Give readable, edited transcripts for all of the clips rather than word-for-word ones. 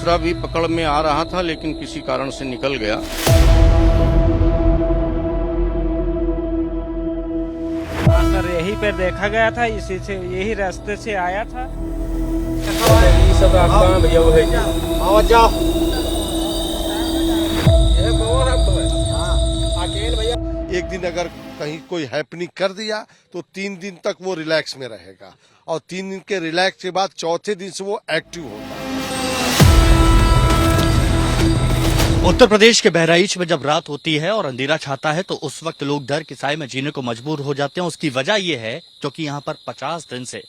दूसरा भी पकड़ में आ रहा था लेकिन किसी कारण से निकल गया। हाँ सर, यहीं पर देखा गया था, इसी से यही रास्ते से आया था। सब रास्ता में भैया वो है आवाज जाओ। एक दिन अगर कहीं कोई हैपनिंग कर दिया तो 3 दिन तक वो रिलैक्स में रहेगा और 3 दिन के रिलैक्स के बाद चौथे दिन से वो एक्टिव होता है। उत्तर प्रदेश के बहराइच में जब रात होती है और अंधेरा छाता है तो उस वक्त लोग डर के साए में जीने को मजबूर हो जाते हैं। उसकी वजह यह है क्योंकि यहाँ पर 50 दिन से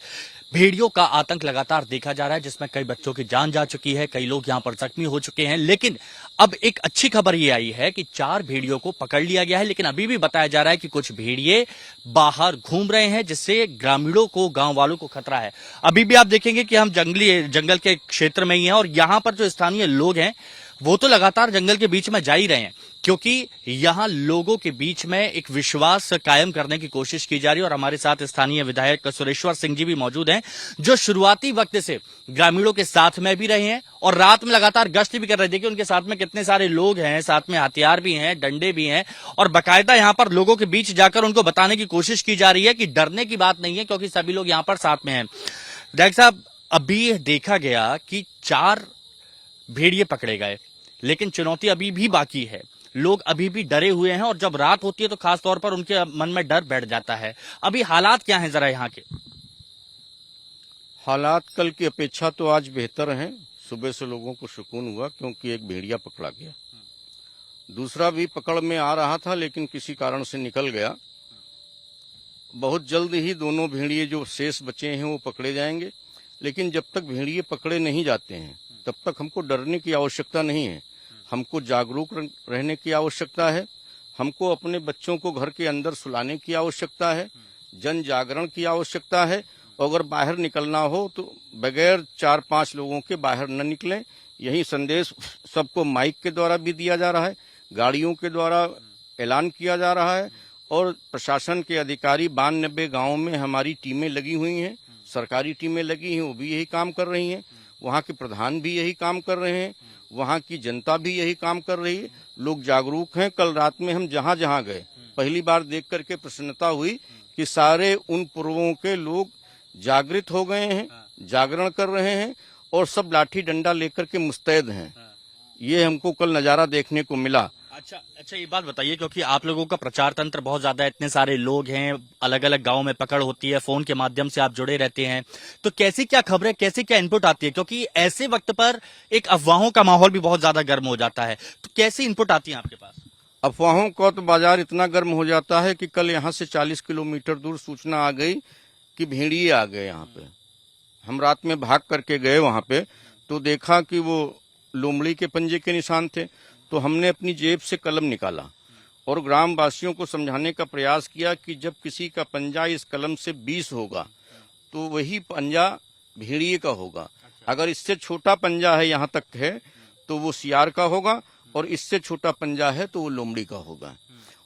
भेड़ियों का आतंक लगातार देखा जा रहा है, जिसमें कई बच्चों की जान जा चुकी है, कई लोग यहाँ पर जख्मी हो चुके हैं। लेकिन अब एक अच्छी खबर ये आई है कि 4 भेड़ियों को पकड़ लिया गया है, लेकिन अभी भी बताया जा रहा है कि कुछ भेड़िए बाहर घूम रहे हैं, जिससे ग्रामीणों को, गांव वालों को खतरा है। अभी भी आप देखेंगे कि हम जंगल के क्षेत्र में ही हैं और यहाँ पर जो स्थानीय लोग हैं वो तो लगातार जंगल के बीच में जा ही रहे हैं, क्योंकि यहाँ लोगों के बीच में एक विश्वास कायम करने की कोशिश की जा रही है। और हमारे साथ स्थानीय विधायक सुरेश्वर सिंह जी भी मौजूद हैं, जो शुरुआती वक्त से ग्रामीणों के साथ में भी रहे हैं और रात में लगातार गश्त भी कर रहे थे। देखिए उनके साथ में कितने सारे लोग हैं, साथ में हथियार भी हैं, डंडे भी हैं और बाकायदा यहाँ पर लोगों के बीच जाकर उनको बताने की कोशिश की जा रही है कि डरने की बात नहीं है, क्योंकि सभी लोग यहाँ पर साथ में हैं। डायरेक्टर साहब, अभी देखा गया कि 4 भेड़िए पकड़े गए, लेकिन चुनौती अभी भी बाकी है। लोग अभी भी डरे हुए हैं और जब रात होती है तो खास तौर पर उनके मन में डर बैठ जाता है। अभी हालात क्या हैं जरा यहाँ के? हालात कल की अपेक्षा तो आज बेहतर हैं। सुबह से लोगों को सुकून हुआ क्योंकि एक भेड़िया पकड़ा गया। दूसरा भी पकड़ में आ रहा था लेकिन किसी कारण से निकल गया। बहुत जल्द ही दोनों भेड़िए जो शेष बचे हैं वो पकड़े जाएंगे, लेकिन जब तक भेड़िए पकड़े नहीं जाते हैं तब तक हमको डरने की आवश्यकता नहीं है। हमको जागरूक रहने की आवश्यकता है। हमको अपने बच्चों को घर के अंदर सुलाने की आवश्यकता है। जन जागरण की आवश्यकता है। अगर बाहर निकलना हो तो बगैर 4-5 लोगों के बाहर न निकलें। यही संदेश सबको माइक के द्वारा भी दिया जा रहा है, गाड़ियों के द्वारा ऐलान किया जा रहा है और प्रशासन के अधिकारी 92 गाँवों में हमारी टीमें लगी हुई हैं, सरकारी टीमें लगी हैं, वो भी यही काम कर रही हैं। वहाँ के प्रधान भी यही काम कर रहे हैं, वहाँ की जनता भी यही काम कर रही है। लोग जागरूक हैं। कल रात में हम जहाँ जहाँ गए पहली बार देख करके प्रसन्नता हुई कि सारे उन पूर्वों के लोग जागृत हो गए हैं, जागरण कर रहे हैं और सब लाठी डंडा लेकर के मुस्तैद हैं। ये हमको कल नज़ारा देखने को मिला। अच्छा ये बात बताइए, क्योंकि आप लोगों का प्रचार तंत्र बहुत ज्यादा है, इतने सारे लोग हैं, अलग अलग गांव में पकड़ होती है, फोन के माध्यम से आप जुड़े रहते हैं, तो कैसी क्या खबरें, कैसी क्या इनपुट आती है? क्योंकि ऐसे वक्त पर एक अफवाहों का माहौल भी बहुत ज्यादा गर्म हो जाता है, तो कैसी इनपुट आती है आपके पास? अफवाहों का तो बाजार इतना गर्म हो जाता है कि कल यहाँ से 40 किलोमीटर दूर सूचना आ गई कि भेड़िए आ गए यहाँ पे। हम रात में भाग करके गए वहाँ पे तो देखा कि वो लोमड़ी के पंजे के निशान थे। तो हमने अपनी जेब से कलम निकाला और ग्रामवासियों को समझाने का प्रयास किया कि जब किसी का पंजा इस कलम से 20 होगा तो वही पंजा भेड़िए का होगा। अगर इससे छोटा पंजा है, यहाँ तक है, तो वो सियार का होगा और इससे छोटा पंजा है तो वो लोमड़ी का होगा।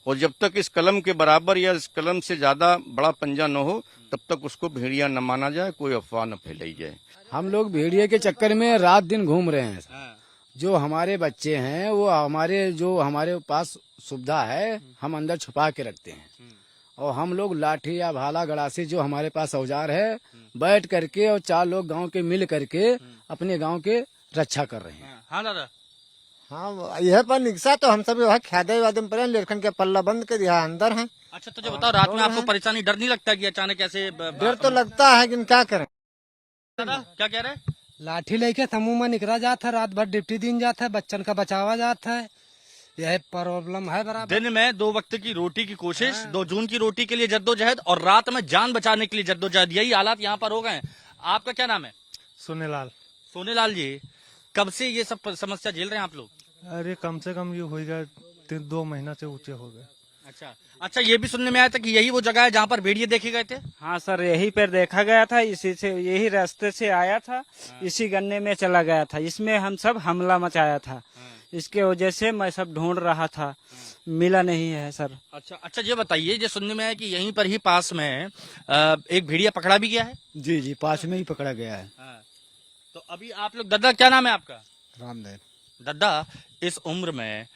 और जब तक इस कलम के बराबर या इस कलम से ज्यादा बड़ा पंजा न हो तब तक उसको भेड़िया न माना जाए, कोई अफवाह न फैलाई जाए। हम लोग भेड़िए के चक्कर में रात दिन घूम रहे हैं। जो हमारे बच्चे हैं वो हमारे पास सुविधा है, हम अंदर छुपा के रखते हैं और हम लोग लाठी या भाला गड़ासी जो हमारे पास औजार है बैठ करके और 4 लोग गांव के मिल करके अपने गांव के रक्षा कर रहे हैं। हाँ दादा, हाँ यह पर निकसा तो हम सब खेदे वादे पर लेखन के पल्ला बंद कर दिया अंदर है। अच्छा तो जो बताओ, रात में आपको परेशानी, डर नहीं लगता कि अचानक ऐसे? डर तो लगता है लेकिन क्या करें। दादा क्या कह रहे हैं? लाठी लेके समूह में निकला जाता है, रात भर डिप्टी दिन जाता है, बच्चन का बचावा जाता है, यह प्रॉब्लम है बराबर। दिन में 2 वक्त की रोटी की कोशिश, 2 जून की रोटी के लिए जद्दोजहद और रात में जान बचाने के लिए जद्दोजहद, यही हालात यहाँ पर हो गए हैं। आपका क्या नाम है? सोनेलाल। सोनेलाल जी, कब से ये सब समस्या झेल रहे हैं आप लोग? अरे कम से कम ये हो गया 2 महीना से ऊंचे हो गए। अच्छा ये भी सुनने में आया था कि यही वो जगह है जहाँ पर भेड़िए देखे गए थे? हाँ सर, यहीं पर देखा गया था, इसी से यही रास्ते से आया था, इसी गन्ने में चला गया था। इसमें हम सब हमला मचाया था, इसके वजह से मैं सब ढूंढ रहा था, मिला नहीं है सर। अच्छा ये बताइए, जो सुनने में आया कि यहीं पर ही पास में एक भेड़िया पकड़ा भी गया है? जी पास में ही पकड़ा गया है। तो अभी आप लोग, दादा क्या नाम है आपका? रामदेव। दादा, इस उम्र में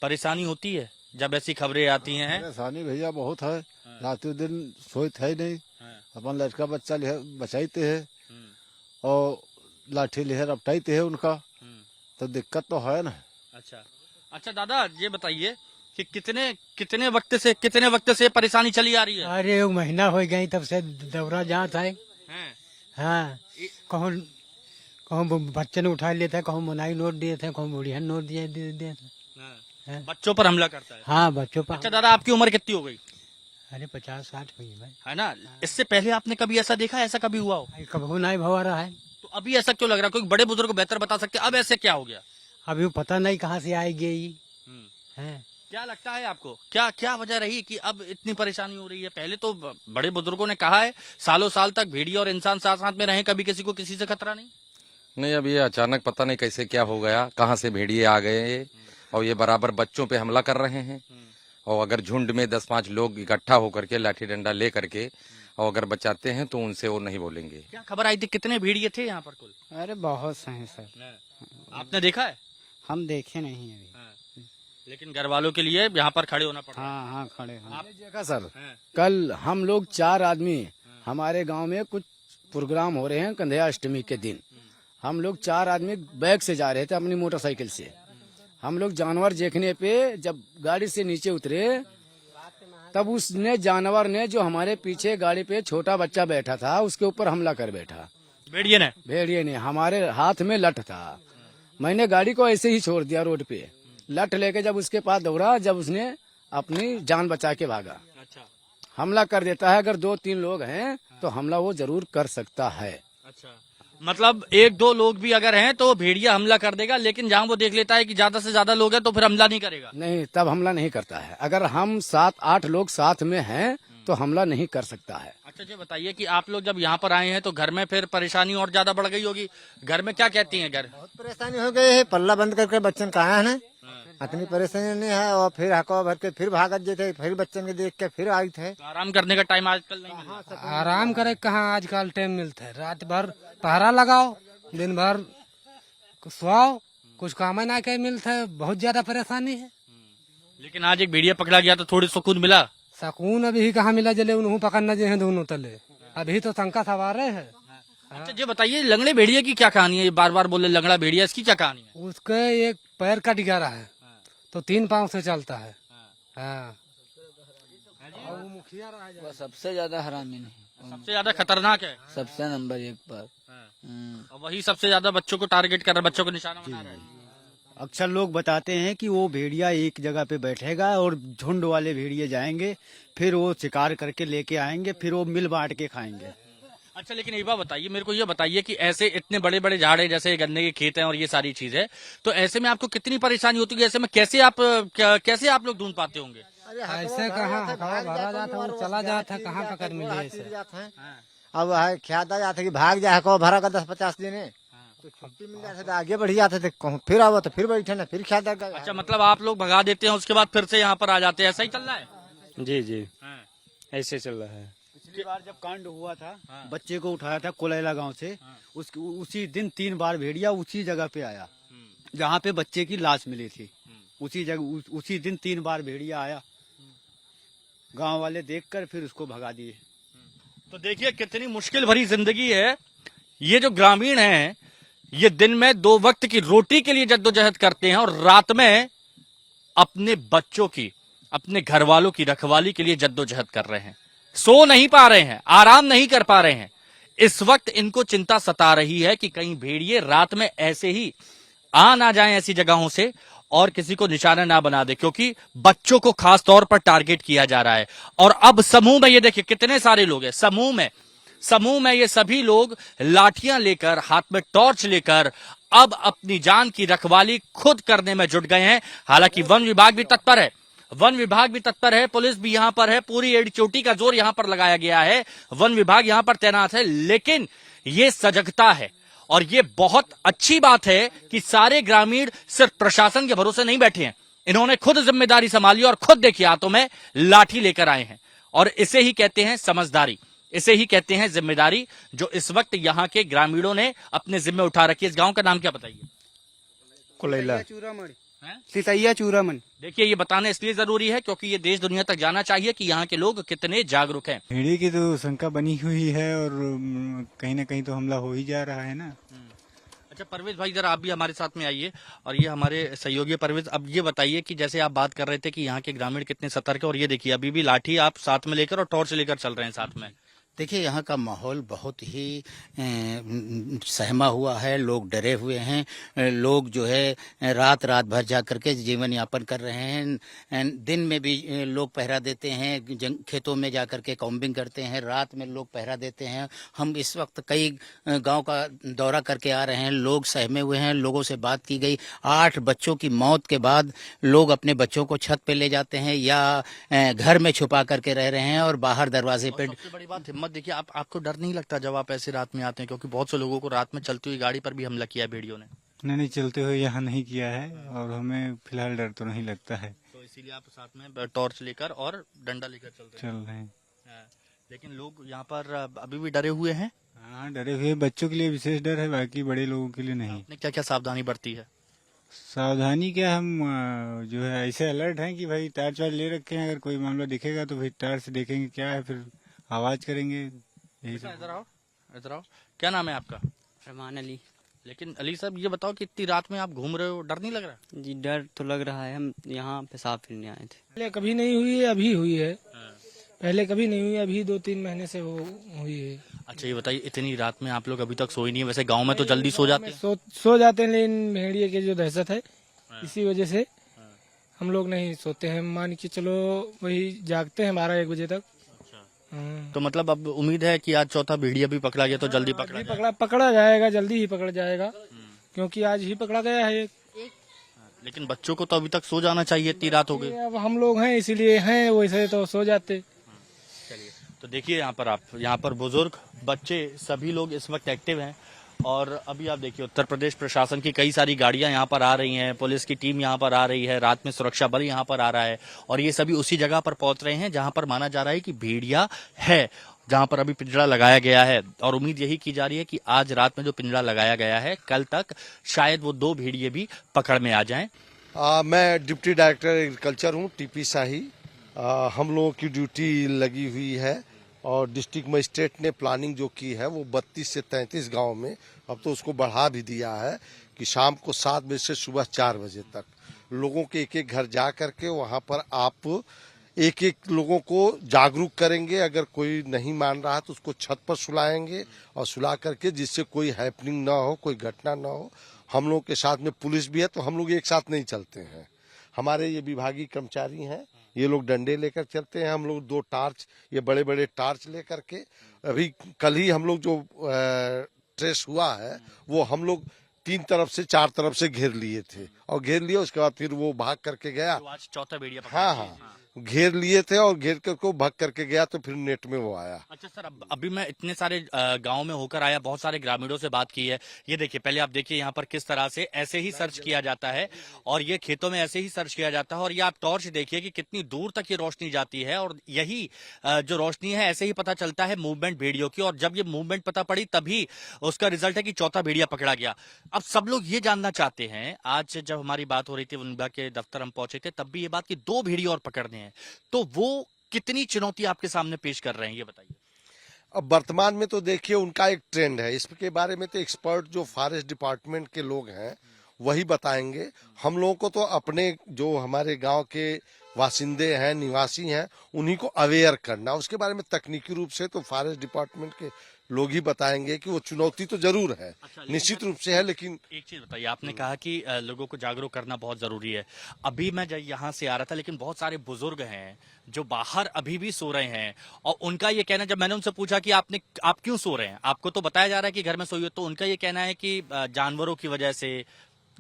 परेशानी होती है जब ऐसी खबरें आती हैं? परेशानी भैया बहुत है, रात दिन सोते है नहीं, अपन लड़का बच्चा बचाते है और लाठी लेहर अपटाते है उनका, तो दिक्कत तो है ना। अच्छा दादा, ये बताइए कि कितने वक्त से परेशानी चली आ रही है? अरे 1 महीना हो गई तब से दौरा जात है। हाँ, कहूँ बच्चन उठा लेते हैं, कहूँ मुनाई नोट दिए थे, कहूँ बुढ़िया नोट दिए थे। बच्चों पर हमला करता है? हाँ, बच्चों पर। अच्छा दादा, आपकी उम्र कितनी हो गई? अरे 50-60 हुई भाई, है ना। इससे पहले आपने कभी ऐसा देखा, ऐसा कभी हुआ हो? कभी नहीं भवा रहा है। तो अभी ऐसा क्यों लग रहा है? कोई बड़े बुजुर्ग को बेहतर बता सकते हैं, अब ऐसे क्या हो गया? अभी वो पता नहीं कहाँ से आएगी ये। है क्या लगता है आपको, क्या वजह रही कि अब इतनी परेशानी हो रही है? पहले तो बड़े बुजुर्गों ने कहा है सालों साल तक भेड़िया और इंसान साथ साथ में रहे, कभी किसी को किसी से खतरा नहीं। नहीं, अब ये अचानक पता नहीं कैसे क्या हो गया, कहाँ से भेड़िए आ गए और ये बराबर बच्चों पे हमला कर रहे हैं। और अगर झुंड में 10-5 लोग इकट्ठा होकर के लाठी डंडा ले करके और अगर बचाते हैं तो उनसे वो नहीं बोलेंगे। क्या खबर आई थी, कितने भेड़िए थे यहाँ पर कुल? अरे बहुत से हैं सर, आपने देखा है? हम देखे नहीं अभी। लेकिन घर वालों के लिए यहाँ पर खड़े होना पड़ा। हाँ खड़े हैं। देखा सर, कल हम लोग 4 आदमी, हमारे गांव में कुछ प्रोग्राम हो रहे हैं कंधेया अष्टमी के दिन, हम लोग 4 आदमी बैग से जा रहे थे अपनी मोटरसाइकिल से। हम लोग जानवर देखने पे जब गाड़ी से नीचे उतरे तब उसने जानवर ने जो हमारे पीछे गाड़ी पे छोटा बच्चा बैठा था उसके ऊपर हमला कर बैठा। भेड़िए ने हमारे हाथ में लठ था, मैंने गाड़ी को ऐसे ही छोड़ दिया रोड पे, लठ लेके जब उसके पास दौड़ा, जब उसने अपनी जान बचा के भागा। हमला कर देता है, अगर 2-3 लोग हैं तो हमला वो जरूर कर सकता है। मतलब 1-2 लोग भी अगर हैं तो भेड़िया हमला कर देगा, लेकिन जहाँ वो देख लेता है कि ज्यादा से ज्यादा लोग हैं तो फिर हमला नहीं करेगा। नहीं, तब हमला नहीं करता है। अगर हम 7-8 लोग साथ में हैं तो हमला नहीं कर सकता है। अच्छा जी, बताइए कि आप लोग जब यहाँ पर आए हैं तो घर में फिर परेशानी और ज्यादा बढ़ गई होगी, घर में क्या कहती हैं? घर बहुत परेशानी हो गई है, पल्ला बंद करके बच्चन कहाँ है, इतनी परेशानी नहीं है। और फिर हको भर के फिर भागत जेते, फिर बच्चन के देख के फिर आई थे। आराम करने का टाइम आजकल नहीं मिल रहा। आराम करे कहाँ आजकल टाइम मिलता है, रात भर पहरा लगाओ, दिन भर सोओ, कुछ काम ना के मिलता है, बहुत ज्यादा परेशानी है। लेकिन आज एक भेड़िया पकड़ा गया तो थोड़ी सुकून मिला। सुकून अभी कहाँ मिला, जले उन्होंने पकड़ना जो है दोनों तले, अभी तो शंका सवार है। अच्छा जी, बताइए लंगड़े भेड़िया की क्या कहानी है? बार बार बोले लंगड़ा भेड़िया, इसकी क्या कहानी है? उसके एक पैर कट गया रहा है तो 3 पाँव से चलता है। हाँ, वो सबसे ज्यादा हरामी नहीं, सबसे ज्यादा खतरनाक है, सबसे नंबर 1 पर। और वही सबसे ज्यादा बच्चों को टारगेट कर रहा है, बच्चों को निशाना बना रहा है। अक्सर लोग बताते हैं कि वो भेड़िया एक जगह पे बैठेगा और झुंड वाले भेड़िए जाएंगे, फिर वो शिकार करके लेके आएंगे, फिर वो मिल बांट के खाएंगे। अच्छा, लेकिन एक बात बताइए, मेरे को ये बताइए कि ऐसे इतने बड़े बड़े झाड़ है, जैसे गन्ने के खेत हैं और ये सारी चीज है, तो ऐसे में आपको कितनी परेशानी होती है? ऐसे में कैसे आप लोग ढूंढ पाते होंगे? ऐसे कहाँ भरा जाता है, चला जाता है, कहाँ पकड़ मिले ऐसे। अब है ख्याल जाता कि भाग जाए को भरा का 10-50 दिन है तो छुट्टी मिल जाते तो आगे बढ़ जाते थे, फिर आओ तो फिर बैठे ना, फिर ख्याल। अच्छा, मतलब आप लोग भगा देते हैं, उसके बाद फिर से यहाँ पर आ जाते हैं, ऐसा ही चल रहा है? जी ऐसे चल रहा है। पिछली बार जब कांड हुआ था, बच्चे को उठाया था कोलैला गांव से, उसी दिन 3 बार भेड़िया उसी जगह पे आया जहाँ पे बच्चे की लाश मिली थी। उसी जगह उसी दिन 3 बार भेड़िया आया, गांव वाले देखकर फिर उसको भगा दिए। तो देखिए कितनी मुश्किल भरी जिंदगी है। ये जो ग्रामीण हैं, ये दिन में 2 वक्त की रोटी के लिए जद्दोजहद करते हैं और रात में अपने बच्चों की, अपने घर वालों की रखवाली के लिए जद्दोजहद कर रहे हैं। सो नहीं पा रहे हैं, आराम नहीं कर पा रहे हैं। इस वक्त इनको चिंता सता रही है कि कहीं भेड़िए रात में ऐसे ही आ ना जाएं ऐसी जगहों से और किसी को निशाना ना बना दे, क्योंकि बच्चों को खास तौर पर टारगेट किया जा रहा है। और अब समूह में ये देखिए कितने सारे लोग हैं, समूह में ये सभी लोग लाठियां लेकर, हाथ में टॉर्च लेकर अब अपनी जान की रखवाली खुद करने में जुट गए हैं। हालांकि वन विभाग भी तत्पर है, पुलिस भी यहां पर है, पूरी एड़ी चोटी का जोर यहां पर लगाया गया है, वन विभाग यहां पर तैनात है। लेकिन ये सजगता है और ये बहुत अच्छी बात है कि सारे ग्रामीण सिर्फ प्रशासन के भरोसे नहीं बैठे हैं, इन्होंने खुद जिम्मेदारी संभाली और खुद देखिए हाथों में लाठी लेकर आए हैं। और इसे ही कहते हैं समझदारी, इसे ही कहते हैं जिम्मेदारी, जो इस वक्त यहाँ के ग्रामीणों ने अपने जिम्मे उठा रखी है। इस गांव का नाम क्या बताइए? कोलैला सितैया चूरामन। देखिए, ये बताना इसलिए जरूरी है क्योंकि ये देश दुनिया तक जाना चाहिए कि यहाँ के लोग कितने जागरूक हैं। भेड़िए की तो शंका बनी हुई है और कहीं ना कहीं तो हमला हो ही जा रहा है ना। अच्छा परवेज भाई, जरा आप भी हमारे साथ में आइए और ये हमारे सहयोगी परवेज, अब ये बताइए कि जैसे आप बात कर रहे थे कि यहाँ के ग्रामीण कितने सतर्क है, और ये देखिए अभी भी लाठी आप साथ में लेकर और टॉर्च लेकर चल रहे हैं साथ में। देखिए, यहाँ का माहौल बहुत ही सहमा हुआ है, लोग डरे हुए हैं, लोग जो है रात भर जा करके जीवन यापन कर रहे हैं। दिन में भी लोग पहरा देते हैं, खेतों में जा करके कॉम्बिंग करते हैं, रात में लोग पहरा देते हैं। हम इस वक्त कई गांव का दौरा करके आ रहे हैं, लोग सहमे हुए हैं, लोगों से बात की गई। 8 बच्चों की मौत के बाद लोग अपने बच्चों को छत पे ले जाते हैं या घर में छुपा करके रह रहे हैं और बाहर दरवाजे पे। सबसे बड़ी बात हिम्मत, देखिए आपको डर नहीं लगता जब आप ऐसे रात में आते हैं, क्योंकि बहुत से लोगों को रात में चलती हुई गाड़ी पर भी हमला किया भेड़ियों ने। नहीं, चलते हुए यहाँ नहीं किया है और हमें फिलहाल डर तो नहीं लगता है। तो इसीलिए आप साथ में टॉर्च लेकर और डंडा लेकर चल रहे हैं। लेकिन लोग यहाँ पर अभी भी डरे हुए हैं। हाँ, डरे हुए। बच्चों के लिए विशेष डर है, बाकी बड़े लोगों के लिए नहीं। आपने क्या क्या सावधानी बरती है? सावधानी क्या, हम जो है ऐसे अलर्ट हैं कि भाई टार्च वार्च ले रखे हैं, अगर कोई मामला दिखेगा तो फिर टार्च से देखेंगे क्या है, फिर आवाज करेंगे। यही सब। इधर आओ। क्या नाम है आपका? फरमान अली। लेकिन अली साहब, ये बताओ कि इतनी रात में आप घूम रहे हो, डर नहीं लग रहा? जी डर तो लग रहा है, हम यहाँ पेशाब फिरने आए थे। पहले कभी नहीं हुई है, अभी हुई है। पहले कभी नहीं हुई, अभी 2-3 महीने से हुई है। अच्छा ये बताइए, इतनी रात में आप लोग अभी तक सोए नहीं है? वैसे गांव में तो जल्दी सो जाते हैं। सो जाते हैं, लेकिन भेड़िए की जो दहशत है इसी वजह से हम लोग नहीं सोते हैं। मान के चलो वही जागते हैं 12-1 बजे तक। तो मतलब अब उम्मीद है कि आज चौथा भेड़िया भी पकड़ा गया, तो जल्दी पकड़ा जाएगा, जल्दी ही पकड़ जाएगा, क्योंकि आज ही पकड़ा गया है एक। लेकिन बच्चों को तो अभी तक सो जाना चाहिए, इतनी रात हो गई। अब हम लोग हैं इसीलिए हैं, वैसे तो सो जाते। चलिए, तो देखिए यहाँ पर बुजुर्ग, बच्चे, सभी लोग इस वक्त एक्टिव हैं। और अभी आप देखिए उत्तर प्रदेश प्रशासन की कई सारी गाड़ियां यहाँ पर आ रही हैं, पुलिस की टीम यहाँ पर आ रही है, रात में सुरक्षा बल यहाँ पर आ रहा है, और ये सभी उसी जगह पर पहुंच रहे हैं जहां पर माना जा रहा है कि भेड़िया है, जहां पर अभी पिंजरा लगाया गया है। और उम्मीद यही की जा रही है कि आज रात में जो पिंजरा लगाया गया है, कल तक शायद वो 2 भेड़िए भी पकड़ में आ जाएं। मैं डिप्टी डायरेक्टर एग्रीकल्चर हूँ, टीपी शाही। हम लोगों की ड्यूटी लगी हुई है और डिस्ट्रिक्ट मजिस्ट्रेट ने प्लानिंग जो की है वो 32 से 33 गांव में, अब तो उसको बढ़ा भी दिया है कि शाम को 7 बजे से सुबह 4 बजे तक लोगों के एक घर जा करके वहां पर आप एक लोगों को जागरूक करेंगे। अगर कोई नहीं मान रहा तो उसको छत पर सुलाएंगे और सुला करके, जिससे कोई हैपनिंग ना हो, कोई घटना ना हो। हम लोग के साथ में पुलिस भी है, तो हम लोग एक साथ नहीं चलते हैं। हमारे ये विभागीय कर्मचारी हैं, ये लोग डंडे लेकर चलते हैं, हम लोग 2 टार्च, ये बड़े बड़े टार्च लेकर के। अभी कल ही हम लोग जो ट्रेस हुआ है वो हम लोग 3 तरफ से 4 तरफ से घेर लिए थे, और घेर लिए उसके बाद फिर वो भाग करके गया। तो आज चौथा भेड़िया पकड़ा। हाँ, घेर लिए थे और घेर करके भाग करके गया, तो फिर नेट में वो आया। अच्छा सर, अभी मैं इतने सारे गांव में होकर आया, बहुत सारे ग्रामीणों से बात की है। ये देखिए, पहले आप देखिए यहाँ पर किस तरह से ऐसे ही सर्च किया जाता है, और ये खेतों में ऐसे ही सर्च किया जाता है। और ये आप टॉर्च देखिए कि कितनी दूर तक ये रोशनी जाती है, और यही जो रोशनी है ऐसे ही पता चलता है मूवमेंट भेड़ियों की। और जब ये मूवमेंट पता पड़ी तभी उसका रिजल्ट है कि चौथा भेड़िया पकड़ा गया। अब सब लोग ये जानना चाहते हैं, आज जब हमारी बात हो रही थी वन विभाग के दफ्तर हम पहुंचे थे, तब भी ये बात कि 2 भेड़िया और पकड़ने हैं, तो वो कितनी चुनौती आपके सामने पेश कर रहे हैं, ये बताइए। अब वर्तमान में तो देखिए उनका एक ट्रेंड है, इसके बारे में तो एक्सपर्ट जो फॉरेस्ट डिपार्टमेंट के लोग हैं वही बताएंगे। हम लोगों को तो अपने जो हमारे गांव के वासिंदे हैं, निवासी हैं, उन्हीं को अवेयर करना, उसके बारे में तकनीकी रूप से तो फॉरेस्ट डिपार्टमेंट के लोग ही बताएंगे कि वो चुनौती तो जरूर है, निश्चित रूप से है। लेकिन एक चीज बताइए, आपने कहा कि लोगों को जागरूक करना बहुत जरूरी है। अभी मैं यहाँ से आ रहा था, लेकिन बहुत सारे बुजुर्ग हैं जो बाहर अभी भी सो रहे हैं, और उनका ये कहना, जब मैंने उनसे पूछा कि आप क्यों सो रहे हैं, आपको तो बताया जा रहा है कि घर में सोइए, तो उनका ये कहना है कि जानवरों की वजह से,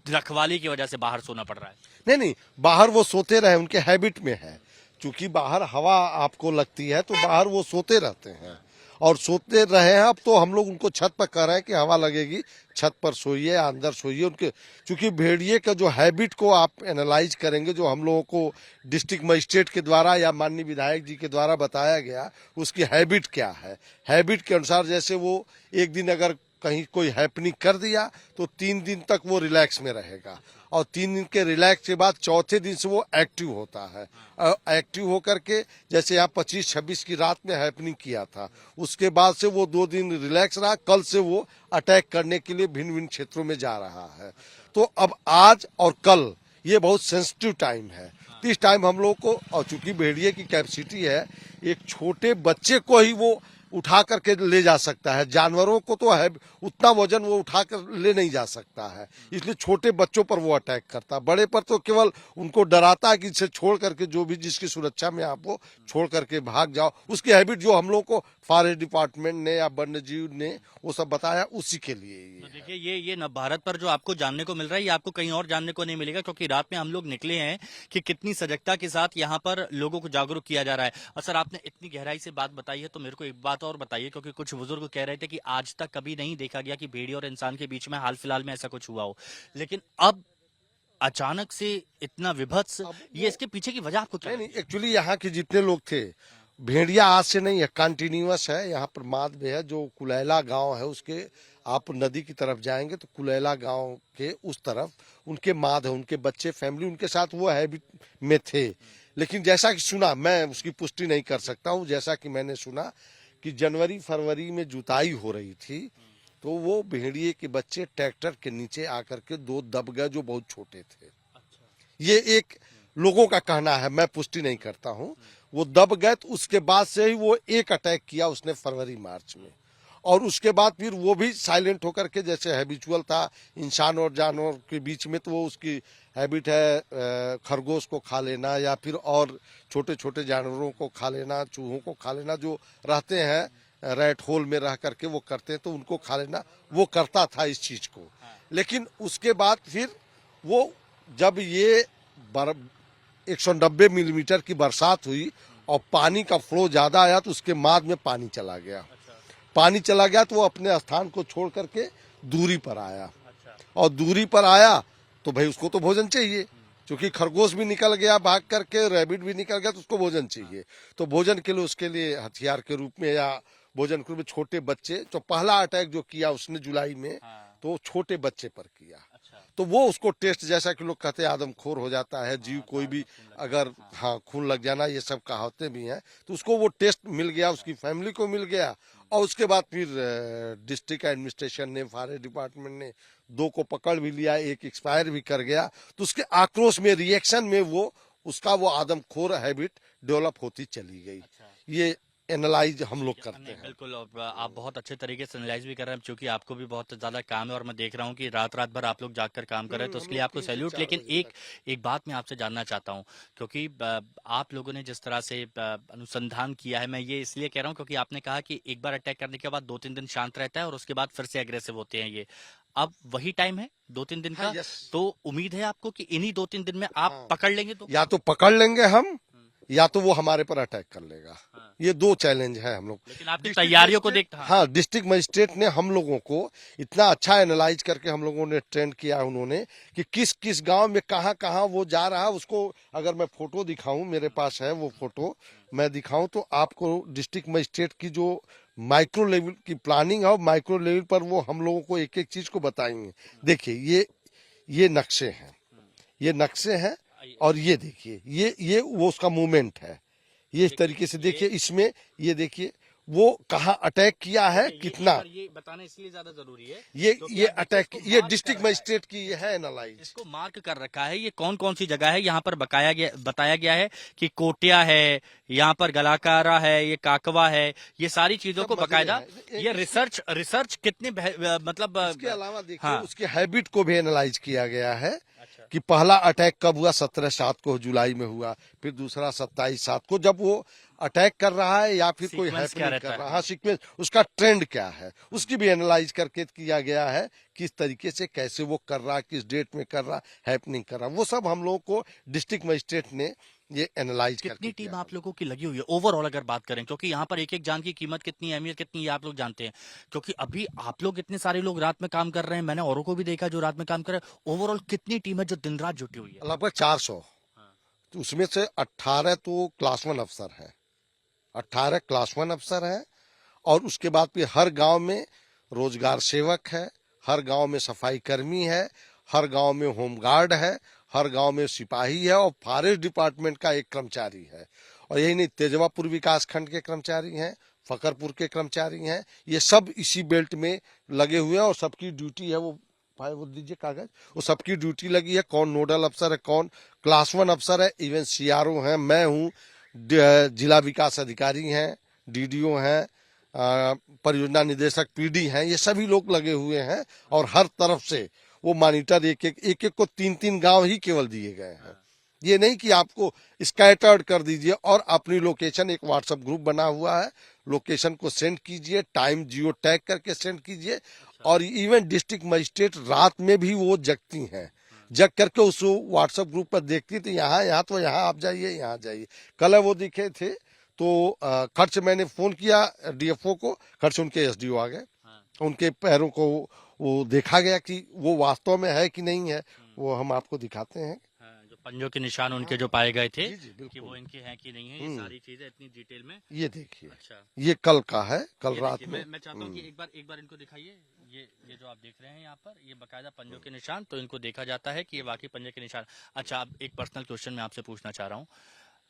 रखवाली की वजह से बाहर सोना पड़ रहा है। नहीं, बाहर वो सोते रहे, उनके हैबिट में है, क्योंकि बाहर हवा आपको लगती है तो बाहर वो सोते रहते हैं और सोते रहे हैं। अब तो हम लोग उनको छत पर कह रहे हैं कि हवा लगेगी, छत पर सोइए, अंदर सोइए। उनके चूंकि भेड़िए का जो हैबिट को आप एनालाइज करेंगे, जो हम लोगों को डिस्ट्रिक्ट मजिस्ट्रेट के द्वारा या माननीय विधायक जी के द्वारा बताया गया, उसकी हैबिट क्या है, हैबिट के अनुसार जैसे वो एक दिन अगर कहीं कोई हैपनिंग कर दिया तो 3 दिन तक वो रिलैक्स में रहेगा, और 3 दिन के रिलैक्स के बाद चौथे दिन से वो एक्टिव होता है। एक्टिव होकर के जैसे यहाँ 25-26 की रात में हैपनिंग किया था, उसके बाद से वो 2 दिन रिलैक्स रहा, कल से वो अटैक करने के लिए भिन्न भिन्न क्षेत्रों में जा रहा है। तो अब आज और कल ये बहुत सेंसिटिव टाइम है। इस टाइम हम लोग को, और चूंकि भेड़िए की कैपेसिटी है एक छोटे बच्चे को ही वो उठा करके ले जा सकता है, जानवरों को तो है उतना वजन वो उठा कर ले नहीं जा सकता है, इसलिए छोटे बच्चों पर वो अटैक करता है। बड़े पर तो केवल उनको डराता है कि इसे छोड़ करके जो भी जिसकी सुरक्षा में आप हो छोड़ करके भाग जाओ। उसकी हैबिट जो हम लोग को फॉरेस्ट डिपार्टमेंट ने या वन्य जीव ने वो सब बताया, उसी के लिए तो देखिए ये नव भारत पर जो आपको जानने को मिल रहा है ये आपको कहीं और जानने को नहीं मिलेगा, क्योंकि रात में हम लोग निकले हैं कि कितनी सजगता के साथ यहाँ पर लोगों को जागरूक किया जा रहा है। और सर आपने इतनी गहराई से बात बताई है तो मेरे को एक बात और बताइए, क्योंकि कुछ बुजुर्ग कह रहे थे कि आज तक कभी नहीं देखा गया कि भेड़िया और इंसान के बीच में हाल फिलहाल में ऐसा कुछ हुआ हो, लेकिन अब अचानक से इतना विभत्स, ये इसके पीछे की वजह आपको क्या? नहीं, एक्चुअली यहाँ के जितने लोग थे, भेड़िया आज से नहीं है, कंटिन्यूअस है। यहाँ पर माद में है, जो कुलैला गांव है उसके आप नदी की तरफ जाएंगे तो कुलैला गांव के उस तरफ उनके माद है, उनके बच्चे फैमिली उनके साथ वो हैबिट में थे। लेकिन जैसा कि सुना, मैं उसकी पुष्टि नहीं कर सकता हूँ, जैसा कि मैंने सुना कि जनवरी फरवरी में जुताई हो रही थी तो वो भेड़िए के बच्चे ट्रैक्टर के नीचे आकर के 2 दब गए जो बहुत छोटे थे। ये एक लोगों का कहना है, मैं पुष्टि नहीं करता हूँ। वो दब गए तो उसके बाद से ही वो एक अटैक किया उसने फरवरी मार्च में, और उसके बाद फिर वो भी साइलेंट होकर के जैसे हैबिचुअल था इंसान और जानवर के बीच में, तो वो उसकी हैबिट है खरगोश को खा लेना या फिर और छोटे छोटे जानवरों को खा लेना, चूहों को खा लेना, जो रहते हैं रैट होल में रह करके वो करते हैं तो उनको खा लेना, वो करता था इस चीज को। लेकिन उसके बाद फिर वो जब ये 190 मिलीमीटर की बरसात हुई और पानी का फ्लो ज्यादा आया तो उसके माद में पानी चला गया। पानी चला गया तो वो अपने स्थान को छोड़ करके दूरी पर आया, और दूरी पर आया तो भाई उसको तो भोजन चाहिए, क्योंकि खरगोश भी निकल गया भाग करके, रैबिट भी निकल गया तो उसको भोजन चाहिए। तो भोजन के लिए उसके लिए हथियार के रूप में या भोजन के रूप में छोटे बच्चे, तो पहला अटैक जो किया उसने जुलाई में तो छोटे बच्चे पर किया। तो वो उसको टेस्ट, जैसा कि लोग कहते हैं आदमखोर हो जाता है जीव, कोई भी अगर खून लग जाना, ये सब कहावतें भी हैं, तो उसको वो टेस्ट मिल गया, उसकी फैमिली को मिल गया। और उसके बाद फिर डिस्ट्रिक्ट एडमिनिस्ट्रेशन ने, फॉरेस्ट डिपार्टमेंट ने 2 को पकड़ भी लिया, 1 एक्सपायर भी कर गया। तो उसके आक्रोश में, रिएक्शन में वो उसका वो आदमखोर हैबिट डेवलप होती चली गई। ये एनालाइज हम लोग करते हैं। बिल्कुल, और आप बहुत अच्छे तरीके से एनालाइज भी कर रहे हैं, क्योंकि आपको भी बहुत ज्यादा काम है और मैं देख रहा हूँ कि रात भर आप लोग जागकर काम कर रहे हैं, तो उसके लिए आपको सैल्यूट। लेकिन एक बात मैं आपसे जानना चाहता हूँ, क्योंकि आप लोगों ने जिस तरह से अनुसंधान किया है, मैं ये इसलिए कह रहा हूँ क्योंकि आपने कहा कि एक बार अटैक करने के बाद 2-3 दिन शांत रहता है और उसके बाद फिर से एग्रेसिव होते हैं। ये अब वही टाइम है 2-3 दिन का, तो उम्मीद है आपको कि इन्हीं 2-3 दिन में आप पकड़ लेंगे? तो या तो पकड़ लेंगे हम, या तो वो हमारे पर अटैक कर लेगा। ये 2 चैलेंज है हम लोग। लेकिन आपकी तैयारियों को देखता, हाँ, डिस्ट्रिक्ट मजिस्ट्रेट ने हम लोगों को इतना अच्छा एनालाइज करके हम लोगों ने ट्रेंड किया उन्होंने कि किस किस गांव में कहाँ कहाँ वो जा रहा है। उसको अगर मैं फोटो दिखाऊं, मेरे पास है वो फोटो, मैं दिखाऊं तो आपको डिस्ट्रिक्ट मजिस्ट्रेट की जो माइक्रो लेवल की प्लानिंग है, माइक्रो लेवल पर वो हम लोगों को एक एक चीज को बताएंगे। देखिए ये नक्शे हैं, ये नक्शे हैं, और ये देखिए ये वो उसका मूवमेंट है। ये इस तरीके से देखिए, इसमें ये देखिए वो कहाँ अटैक किया है, कितना, ये बताना इसलिए ज्यादा जरूरी है। ये अटैक, ये डिस्ट्रिक्ट मजिस्ट्रेट की ये है एनालाइज। इसको मार्क कर रखा है, ये कौन कौन सी जगह है यहाँ पर बताया गया है कि कोटिया है, यहाँ पर गलाकारा है, ये काकवा है, ये सारी चीजों को बकायदा ये रिसर्च कितने मतलब इसके अलावा देखिए उसके हैबिट को भी एनालाइज किया गया है कि पहला अटैक कब हुआ, 17/7 को जुलाई में हुआ, फिर दूसरा 27/7 को, जब वो अटैक कर रहा है या फिर कोई हैपनिंग कर रहा है, सीक्वेंस उसका ट्रेंड क्या है, उसकी भी एनालाइज करके किया गया है, किस तरीके से कैसे वो कर रहा है, किस डेट में कर रहा, हैपनिंग कर रहा, वो सब हम लोगों को डिस्ट्रिक्ट मजिस्ट्रेट ने ये एनालाइज करके। कितनी टीम आप लोगों की लगी हुई है ओवरऑल अगर बात करें, क्योंकि यहाँ पर एक एक जान की कीमत कितनी, अहमियत कितनी है आप लोग जानते हैं, क्योंकि अभी आप लोग इतने सारे लोग रात में काम कर रहे हैं, मैंने औरों को भी देखा जो रात में काम कर रहे हैं। ओवरऑल कितनी टीम है जो दिन रात जुटी हुई है? लगभग 400। तो उसमें से 18 तो क्लास 1 अफसर है, 18 क्लास 1 अफसर है, और उसके बाद फिर हर गांव में रोजगार सेवक है, हर गांव में सफाई कर्मी है, हर गांव में होमगार्ड है, हर गांव में सिपाही है और फॉरेस्ट डिपार्टमेंट का एक कर्मचारी है। और यही नहीं, तेजवापुर विकास खंड के कर्मचारी हैं, फकरपुर के कर्मचारी हैं, ये सब इसी बेल्ट में लगे हुए हैं और सबकी ड्यूटी है, वो दीजिए कागज, वो सबकी ड्यूटी लगी है। कौन नोडल अफसर है, कौन क्लास 1 अफसर है, इवन CRO हैं, मैं हूँ, जिला विकास अधिकारी हैं, DDO हैं, परियोजना निदेशक PD हैं, ये सभी लोग लगे हुए हैं और हर तरफ से वो मॉनिटर एक को 3-3 गांव ही केवल दिए गए हैं। ये नहीं कि आपको स्कैटर्ड कर दीजिए और अपनी लोकेशन, एक व्हाट्सएप ग्रुप बना हुआ है, लोकेशन को सेंड कीजिए, टाइम जियो टैग करके सेंड कीजिए। और इवन डिस्ट्रिक्ट मजिस्ट्रेट रात में भी वो जगती हैं, जग करके उस व्हाट्सएप ग्रुप पर देखती थी, यहाँ तो यहाँ आप जाइए, यहाँ जाइए। कल वो दिखे थे तो खर्च मैंने फोन किया DFO को, खर्च उनके SDO आ गए, उनके पैरों को वो देखा गया कि वो वास्तव में है कि नहीं है, वो हम आपको दिखाते हैं। जो पंजों के निशान उनके जो पाए गए थे कि वो इनके हैं कि नहीं है, ये सारी चीजें इतनी डिटेल में। ये देखिए, अच्छा, ये कल का है, कल रात में। मैं चाहता हूँ कि एक बार इनको दिखाइए। ये जो आप देख रहे हैं यहाँ पर, ये बकायदा पंजों के निशान, तो इनको देखा जाता है कि ये वाकई पंजे के निशान। अच्छा, अब एक पर्सनल क्वेश्चन मैं आपसे पूछना चाह रहा हूँ।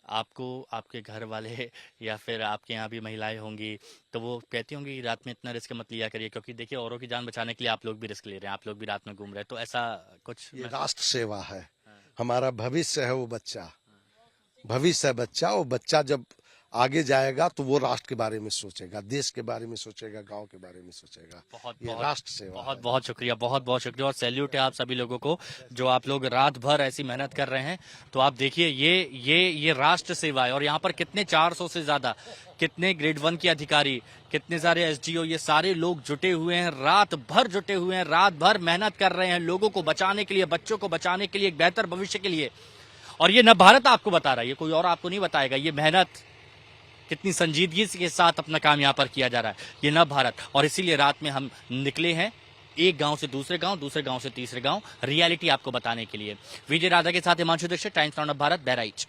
आपको आपके घर वाले या फिर आपके यहाँ भी महिलाएं होंगी तो वो कहती होंगी कि रात में इतना रिस्क मत लिया करिए, क्योंकि देखिए औरों की जान बचाने के लिए आप लोग भी रिस्क ले रहे हैं, आप लोग भी रात में घूम रहे हैं, तो ऐसा कुछ? ये राष्ट्र सेवा है, हमारा भविष्य है वो बच्चा, भविष्य है बच्चा। वो बच्चा जब आगे जाएगा तो वो राष्ट्र के बारे में सोचेगा, देश के बारे में सोचेगा, गांव के बारे में सोचेगा। ये राष्ट्र सेवा। बहुत बहुत शुक्रिया, बहुत बहुत शुक्रिया और सैल्यूट है आप सभी लोगों को जो आप लोग रात भर ऐसी मेहनत कर रहे हैं। तो आप देखिए ये राष्ट्र सेवा है और यहाँ पर कितने 400 से ज्यादा, कितने ग्रेड 1 के अधिकारी, कितने सारे SDO, ये सारे लोग जुटे हुए हैं, रात भर जुटे हुए हैं, रात भर मेहनत कर रहे हैं लोगों को बचाने के लिए, बच्चों को बचाने के लिए, एक बेहतर भविष्य के लिए। और ये न भारत आपको बता रहा है, ये कोई और आपको नहीं बताएगा, ये मेहनत कितनी संजीदगी के साथ अपना काम यहाँ पर किया जा रहा है, ये न भारत। और इसीलिए रात में हम निकले हैं एक गांव से दूसरे गांव, दूसरे गांव से तीसरे गांव, रियलिटी आपको बताने के लिए। विजय राधा के साथ Himanshu Dikshit, Times Now of Bharat, Bahraich.